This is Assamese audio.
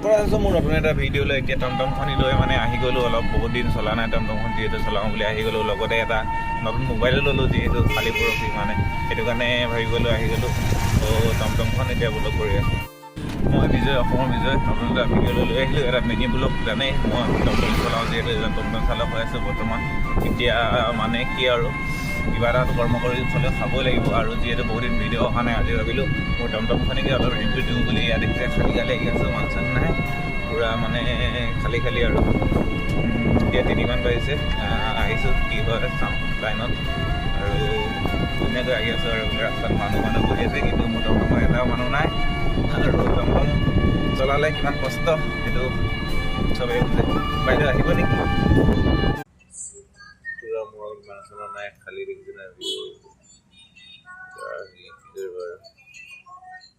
পৰা আছোঁ মোৰ নতুন এটা ভিডিঅ' লৈ এতিয়া টমটমখনি লৈ মানে আহি গ'লোঁ অলপ বহুত দিন চলা নাই টমটমখন যিহেতু চলাওঁ বুলি আহি গ'লোঁ লগতে এটা নতুন মোবাইলো ল'লোঁ যিহেতু কালি পৰহি মানে সেইটো কাৰণে ভাবি গ'লোঁ আহি গ'লোঁ ত' টমটমখন এতিয়া ব্লগ কৰি আছোঁ মই বিজয় অসমৰ বিজয় নতুন এটা ভিডিঅ' লৈ আহিলোঁ এটা মিনি ব্লগ জানেই মই টমটম চলাওঁ যিহেতু এজন টমটম চালক হৈ আছোঁ বৰ্তমান এতিয়া মানে কি আৰু কিবা এটা কৰ্ম কৰি হ'লেও খাবই লাগিব আৰু যিহেতু বহুত দিন ভিডিঅ' অহা নাই আজি ভাবিলোঁ মোৰ টমটমখনিকে অলপ ৰিভিউ দিওঁ বুলি ইয়াত দেখিছে খালী খালী আহি আছোঁ মানুহ চানুহ নাই পূৰা মানে খালী খালী আৰু এতিয়া 3মান বাজিছে আহিছোঁ কি হয় চাম লাইনত আৰু ধুনীয়াকৈ আহি আছোঁ আৰু ৰাস্তাত মানুহ বহি আছে কিন্তু মোৰ টমটমত এটাও মানুহ নাই আৰু টমটম চলালে কিমান কষ্ট সেইটো চবেই বুজে বাইদেউ আহিব নেকি মূৰত মানুহ চলা নাই খালী দেখিছে নাই